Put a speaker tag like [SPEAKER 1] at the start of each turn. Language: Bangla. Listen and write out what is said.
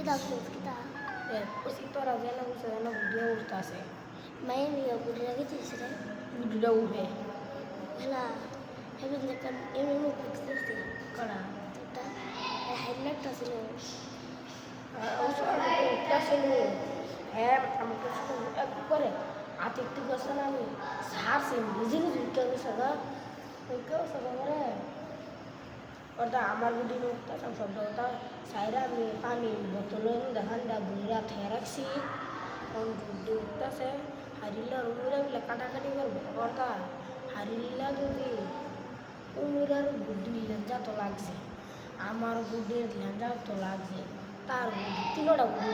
[SPEAKER 1] Kita plus kita.
[SPEAKER 2] Pasti torak jana usa jana budia urtase.
[SPEAKER 1] Main dia udah lagi tuh sih.
[SPEAKER 2] Budia ube.
[SPEAKER 1] Hela. Hebben dekan ini mau kita sih.
[SPEAKER 2] Kada.
[SPEAKER 1] Kita. Headlight tas lo.
[SPEAKER 2] Usa urtase lo. আমাকে একটু করে হাতে একটু গেছে না আমি সারছি নিজে নিজে উঠে গেছে গা উঠে গেছে করে ওটা আমার বুদ্ধি উঠতে শব্দ ওটা সাইরা আমি পানি বোতলে দেখানটা বুড়িরা খেয়ে রাখছি বুদ্ধি উঠতেছে হারিলা উমিরা মিলে কাটাকাটি করবো ওটা হারিলা যদি উমিরার বুদ্ধি লেঞ্জা তো লাগছে আমার বুদ্ধির লেঞ্জা তো লাগছে তার তিনোটা বুদ্ধি